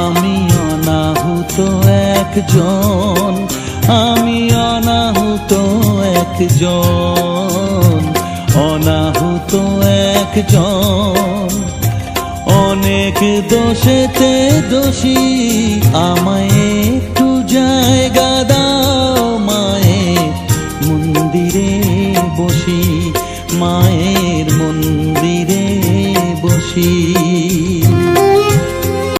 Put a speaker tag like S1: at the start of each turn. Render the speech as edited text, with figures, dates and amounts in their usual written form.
S1: আমি অনাহুত একজন, আমি অনাহুত একজন, অনাহুত একজন। অনেক দোষেতে দোষী, আমায় একটু জায়গা দাও।